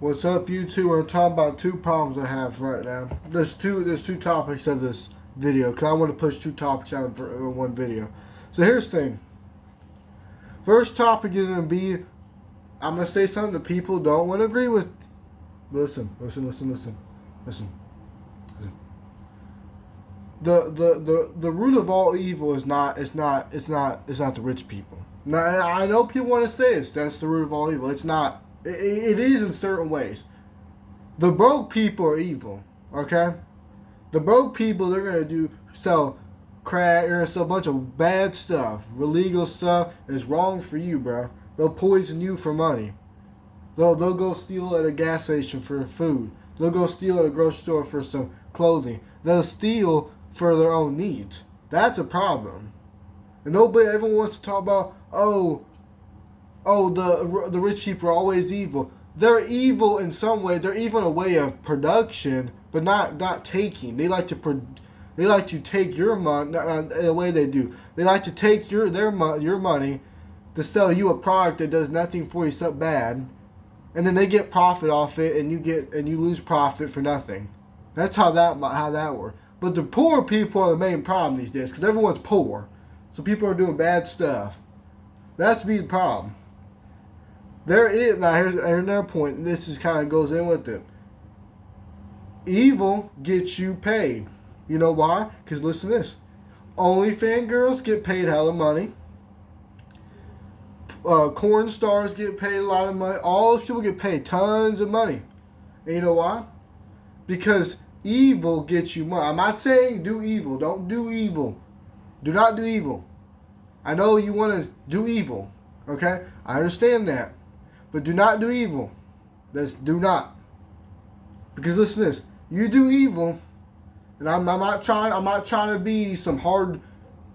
What's up, YouTube? We're talking about two problems I have right now. There's two topics of this video because I want to push two topics out in one video. So here's the thing. First topic is gonna be I'm gonna say something that people don't want to agree with. Listen. The root of all evil is not the rich people. Now I know people want to say that's the root of all evil. It's not. It is in certain ways. The broke people are evil, okay? The broke people, they're going to sell crack, they're going to sell a bunch of bad stuff, illegal stuff. It's wrong for you, bro. They'll poison you for money. They'll go steal at a gas station for food. They'll go steal at a grocery store for some clothing. They'll steal for their own needs. That's a problem. And everyone wants to talk about, the rich people are always evil. They're evil in some way. They're evil in a way of production, but not taking. They like to take your money. In a way they do. They like to take your money to sell you a product that does nothing for you except bad, and then they get profit off it, and you lose profit for nothing. That's how that works. But the poor people are the main problem these days because everyone's poor, so people are doing bad stuff. That's the problem. Here's another point, and this just kind of goes in with it. Evil gets you paid. You know why? Because listen to this. OnlyFans girls get paid hella money. Corn stars get paid a lot of money. All those people get paid tons of money. And you know why? Because evil gets you money. I'm not saying do evil. Don't do evil. Do not do evil. I know you want to do evil. Okay? I understand that. But do not do evil. Do not. Because listen to this. You do evil, and I'm not trying to be some hard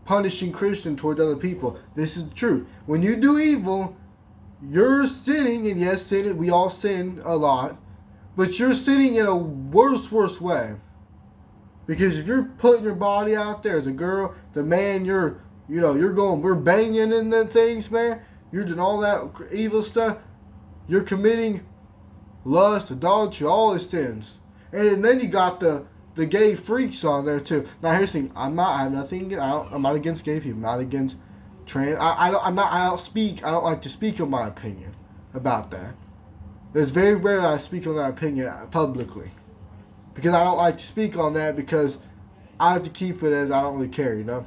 punishing Christian towards other people. This is the truth. When you do evil, you're sinning, and yes, we all sin a lot, but you're sinning in a worse way. Because if you're putting your body out there as a girl, the man, we're banging in the things, man. You're doing all that evil stuff. You're committing lust, adultery, all these sins. And then you got the gay freaks on there too. Now here's the thing. I'm not against gay people. I'm not against trans. I don't like to speak on my opinion about that. It's very rare that I speak on that opinion publicly. Because I don't like to speak on that because I have to keep it as I don't really care, you know?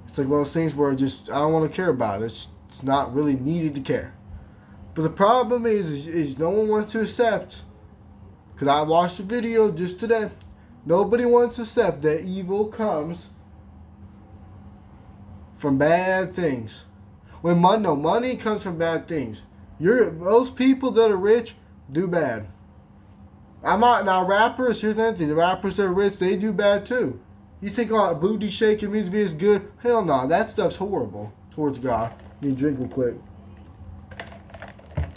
It's like one of those things where I don't want to care about it. It's not really needed to care. But the problem is no one wants to accept, because I watched a video just today, nobody wants to accept that evil comes from bad things. Money comes from bad things. Those people that are rich do bad. Now rappers, here's the thing, the rappers that are rich, they do bad too. You think booty shaking music is good? Hell no, that stuff's horrible towards God. Need a drink real quick.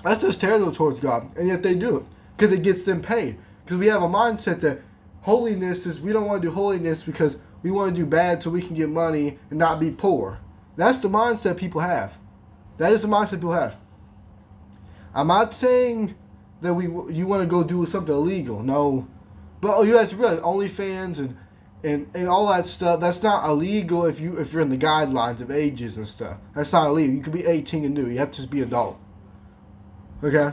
That's just terrible towards God, and yet they do it because it gets them paid. Because we have a mindset that we don't want to do holiness because we want to do bad so we can get money and not be poor. That's the mindset people have. That is the mindset people have. I'm not saying that you want to go do something illegal, no. But you have to realize OnlyFans and all that stuff, that's not illegal if you're in the guidelines of ages and stuff. That's not illegal. You could be 18 and new. You have to just be adult. Okay?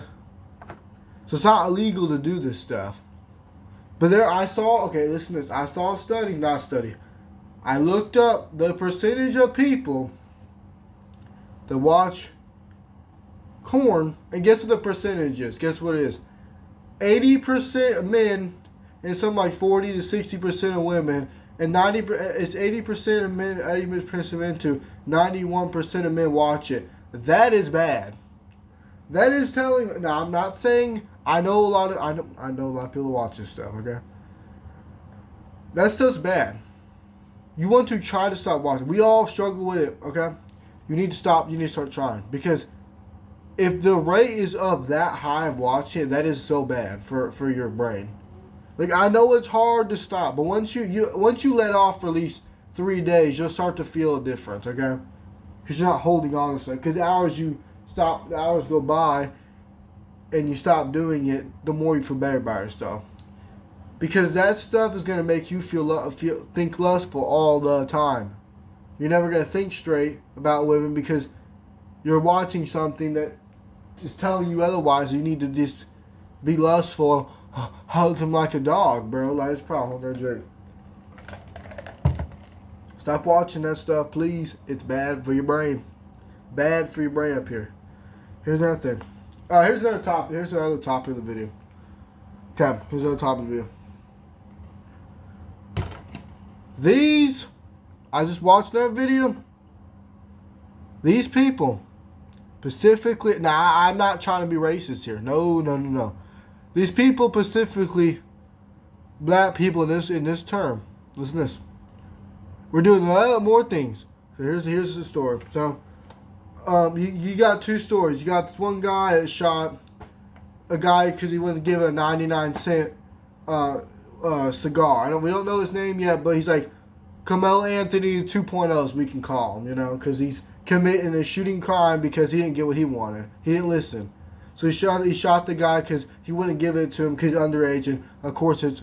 So it's not illegal to do this stuff. But listen to this. I saw a study. I looked up the percentage of people that watch porn, and guess what the percentage is? Guess what it is? 80% of men and something like 40 to 60% of women, and it's 80% of men, 80% of men to 91% of men watch it. That is bad. That is telling. Now I'm not saying I know a lot of people watch this stuff. Okay, that's just bad. You want to try to stop watching. We all struggle with it. Okay, you need to stop. You need to start trying, because if the rate is up that high of watching it, that is so bad for your brain. Like, I know it's hard to stop, but once you let off for at least 3 days, you'll start to feel a difference. Okay, because you're not holding on to stuff. Because the hours go by, and you stop doing it, the more you feel better about yourself. Because that stuff is going to make you think lustful all the time. You're never going to think straight about women because you're watching something that is telling you otherwise. You need to just be lustful, hug them like a dog, bro. Like, it's probably not drink. Stop watching that stuff, please. It's bad for your brain. Bad for your brain up here. Here's another thing. Here's another topic. Here's another topic of the video. Okay, here's another topic of the video. I just watched that video. These people, specifically, I'm not trying to be racist here. No. These people, specifically, black people in this term. Listen to this. We're doing a lot more things. So here's the story. So, you got two stories. You got this one guy that shot a guy because he wasn't given a 99-cent cigar. We don't know his name yet, but he's like Carmelo Anthony 2.0, as we can call him, because he's committing a shooting crime because he didn't get what he wanted. He didn't listen. So he shot the guy because he wouldn't give it to him because he's underage, and of course it's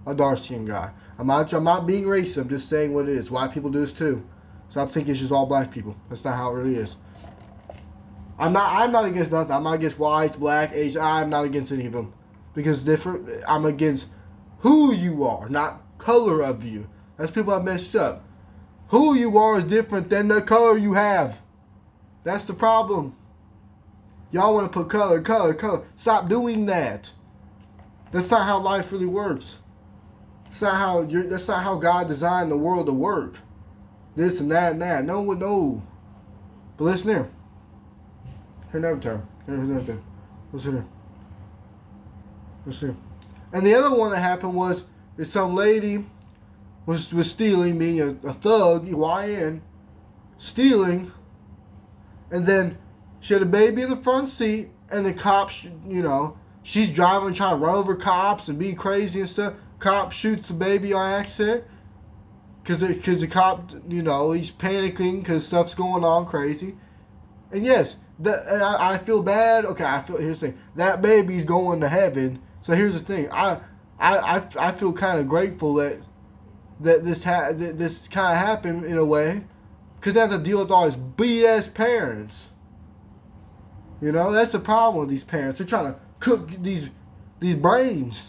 a dark-skinned guy. I'm not being racist. I'm just saying what it is. White people do this too. Stop thinking it's just all black people. That's not how it really is. I'm not against nothing. I'm not against whites, black, Asian. I'm not against any of them because it's different. I'm against who you are, not color of you. That's people that messed up. Who you are is different than the color you have. That's the problem. Y'all want to put color. Stop doing that. That's not how life really works. That's not how God designed the world to work. This and that and that. No. But listen here. Here's another term. Here's another thing. Listen here. And the other one that happened was some lady was stealing, being a thug, YN, stealing, and then she had a baby in the front seat, and the cops, she's driving, trying to run over cops and be crazy and stuff. Cop shoots the baby on accident because the cop, he's panicking because stuff's going on crazy. And yes, I feel bad. Okay, here's the thing. That baby's going to heaven. So here's the thing. I feel kind of grateful that this kind of happened in a way, because they have to deal with all these BS parents. That's the problem with these parents. They're trying to cook these brains.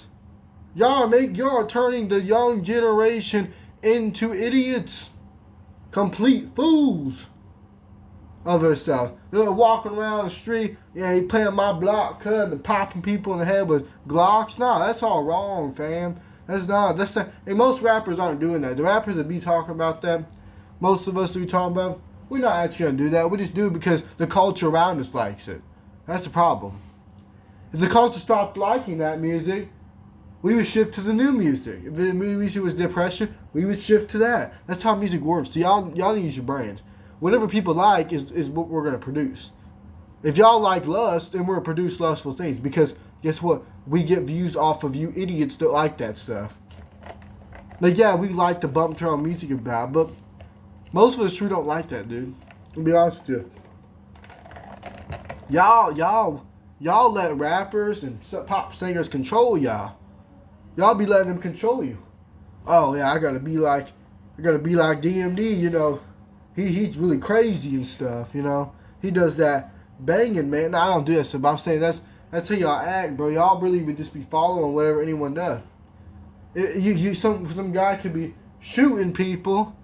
Y'all are turning the young generation into idiots, complete fools of themselves. They're walking around the street, he playing my block cut and popping people in the head with Glocks. No, that's all wrong, fam. That's not. And most rappers aren't doing that. The rappers that be talking about that, most of us that be talking about, we're not actually gonna do that. We just do it because the culture around us likes it. That's the problem. If the culture stopped liking that music, we would shift to the new music. If the music was depression, we would shift to that. That's how music works. So y'all need to use your brains. Whatever people like is what we're gonna produce. If y'all like lust, then we're gonna produce lustful things, because guess what? We get views off of you idiots that like that stuff. Like, yeah, we like to bump to our music about, but most of us true don't like that, dude. I'll be honest with you. Y'all let rappers and pop singers control y'all. Y'all be letting them control you. Oh yeah, I gotta be like DMD, He's really crazy and stuff, He does that banging, man. No, I don't do that stuff, but I'm saying that's how y'all act, bro. Y'all really would just be following whatever anyone does. Some guy could be shooting people,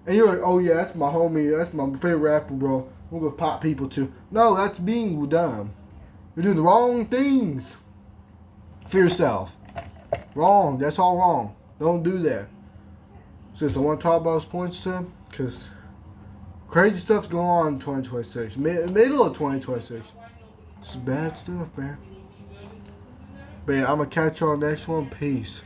and you're like, oh yeah, that's my homie, that's my favorite rapper, bro. I'm gonna pop people too. No, that's being dumb. You're doing the wrong things for yourself. Wrong. That's all wrong. Don't do that. Since I want to talk about those points to him, because crazy stuff's going on in 2026. Middle of 2026. It's bad stuff, man. But yeah, I'm going to catch y'all next one. Peace.